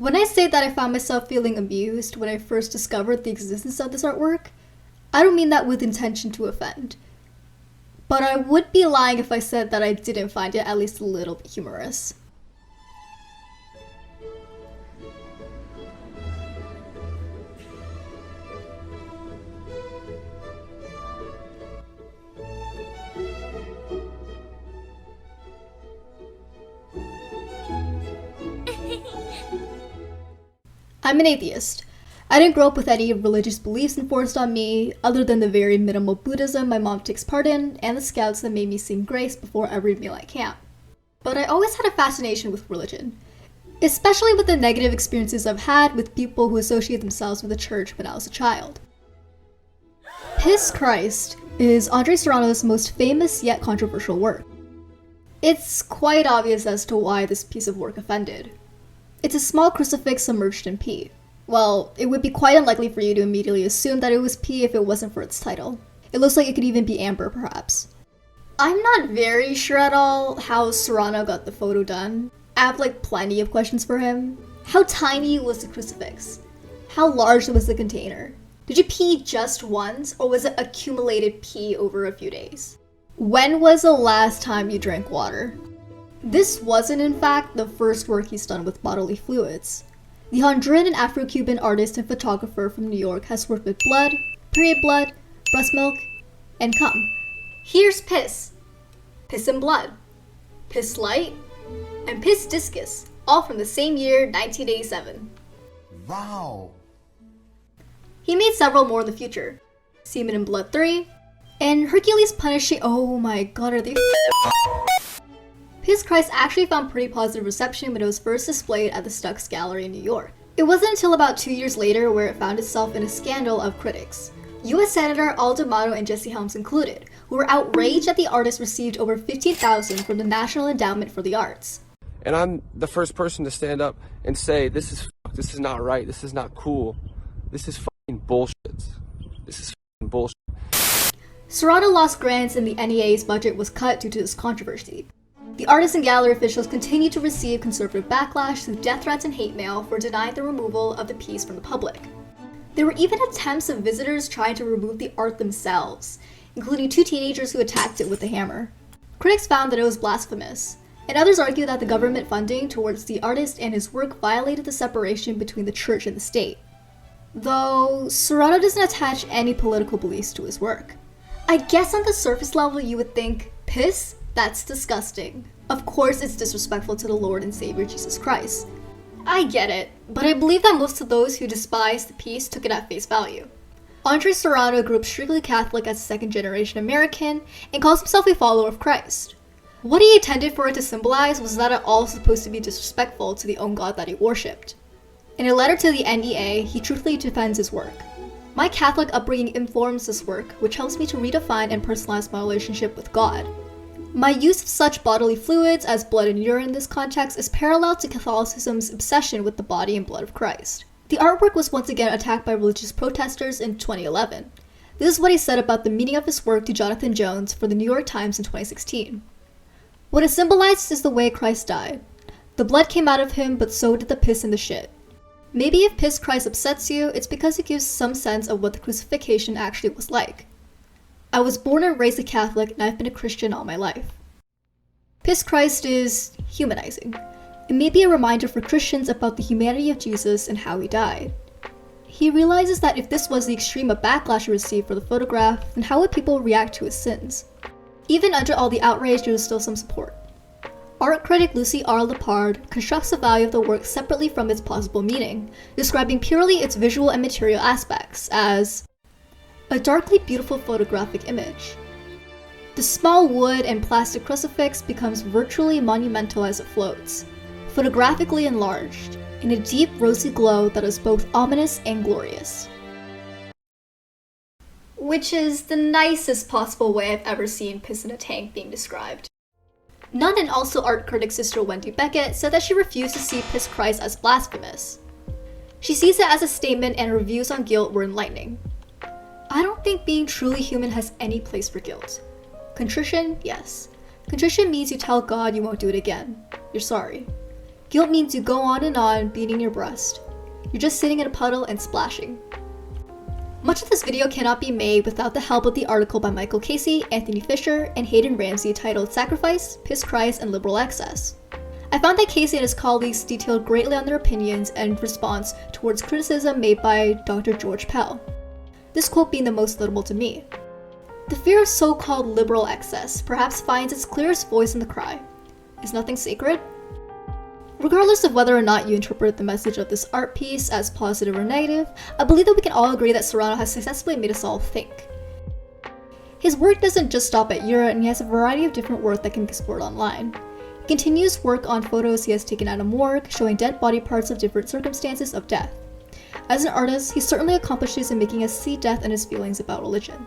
When I say that I found myself feeling amused when I first discovered the existence of this artwork, I don't mean that with intention to offend. But I would be lying if I said that I didn't find it at least a little bit humorous. I'm an atheist. I didn't grow up with any religious beliefs enforced on me, other than the very minimal Buddhism my mom takes part in, and the scouts that made me sing grace before every meal at camp. But I always had a fascination with religion, especially with the negative experiences I've had with people who associate themselves with the church when I was a child. Piss Christ is Andre Serrano's most famous yet controversial work. It's quite obvious as to why this piece of work offended. It's a small crucifix submerged in pee. Well, it would be quite unlikely for you to immediately assume that it was pee if it wasn't for its title. It looks like it could even be amber, perhaps. I'm not very sure at all how Serrano got the photo done. I have plenty of questions for him. How tiny was the crucifix? How large was the container? Did you pee just once, or was it accumulated pee over a few days? When was the last time you drank water? This wasn't, in fact, the first work he's done with bodily fluids. The Honduran and Afro-Cuban artist and photographer from New York has worked with blood, period blood, breast milk, and cum. Here's piss. Piss and blood. Piss light. And piss discus, all from the same year, 1987. Wow! He made several more in the future. Semen and Blood 3, and Hercules Punishing— oh my god, are they Piss Christ actually found pretty positive reception when it was first displayed at the Stuck's Gallery in New York. It wasn't until about 2 years later where it found itself in a scandal of critics. US Senator Al D'Amato and Jesse Helms included, who were outraged that the artist received over $15,000 from the National Endowment for the Arts. And I'm the first person to stand up and say, this is not right, this is not cool, this is fucking bullshit. This is fucking bullshit. Serrano lost grants and the NEA's budget was cut due to this controversy. The artists and gallery officials continued to receive conservative backlash through death threats and hate mail for denying the removal of the piece from the public. There were even attempts of visitors trying to remove the art themselves, including 2 teenagers who attacked it with a hammer. Critics found that it was blasphemous, and others argued that the government funding towards the artist and his work violated the separation between the church and the state. Though Serrano doesn't attach any political beliefs to his work. I guess on the surface level you would think, piss? That's disgusting. Of course it's disrespectful to the Lord and Savior Jesus Christ. I get it, but I believe that most of those who despise the piece took it at face value. Andre Serrano grew up strictly Catholic as a second-generation American and calls himself a follower of Christ. What he intended for it to symbolize was that it all was supposed to be disrespectful to the own God that he worshipped. In a letter to the NEA, he truthfully defends his work. My Catholic upbringing informs this work, which helps me to redefine and personalize my relationship with God. My use of such bodily fluids as blood and urine in this context is parallel to Catholicism's obsession with the body and blood of Christ. The artwork was once again attacked by religious protesters in 2011. This is what he said about the meaning of his work to Jonathan Jones for the New York Times in 2016. What it symbolizes is the way Christ died. The blood came out of him, but so did the piss and the shit. Maybe if Piss Christ upsets you, it's because it gives some sense of what the crucifixion actually was like. I was born and raised a Catholic, and I've been a Christian all my life. Piss Christ is humanizing. It may be a reminder for Christians about the humanity of Jesus and how he died. He realizes that if this was the extreme of backlash he received for the photograph, then how would people react to his sins? Even under all the outrage, there was still some support. Art critic Lucy R. Lepard constructs the value of the work separately from its possible meaning, describing purely its visual and material aspects as a darkly beautiful photographic image. The small wood and plastic crucifix becomes virtually monumental as it floats, photographically enlarged, in a deep rosy glow that is both ominous and glorious. Which is the nicest possible way I've ever seen piss in a tank being described. Nun and also art critic Sister Wendy Beckett said that she refused to see Piss Christ as blasphemous. She sees it as a statement, and reviews on guilt were enlightening. I don't think being truly human has any place for guilt. Contrition, yes. Contrition means you tell God you won't do it again. You're sorry. Guilt means you go on and on beating your breast. You're just sitting in a puddle and splashing. Much of this video cannot be made without the help of the article by Michael Casey, Anthony Fisher, and Hayden Ramsey titled Sacrifice, Piss Christ, and Liberal Excess. I found that Casey and his colleagues detailed greatly on their opinions and response towards criticism made by Dr. George Pell. This quote being the most notable to me. The fear of so-called liberal excess perhaps finds its clearest voice in the cry, "Is nothing sacred?" Regardless of whether or not you interpret the message of this art piece as positive or negative, I believe that we can all agree that Serrano has successfully made us all think. His work doesn't just stop at urine, and he has a variety of different work that can be explored online. He continues work on photos he has taken at a morgue, showing dead body parts of different circumstances of death. As an artist, he certainly accomplishes in making us see death and his feelings about religion.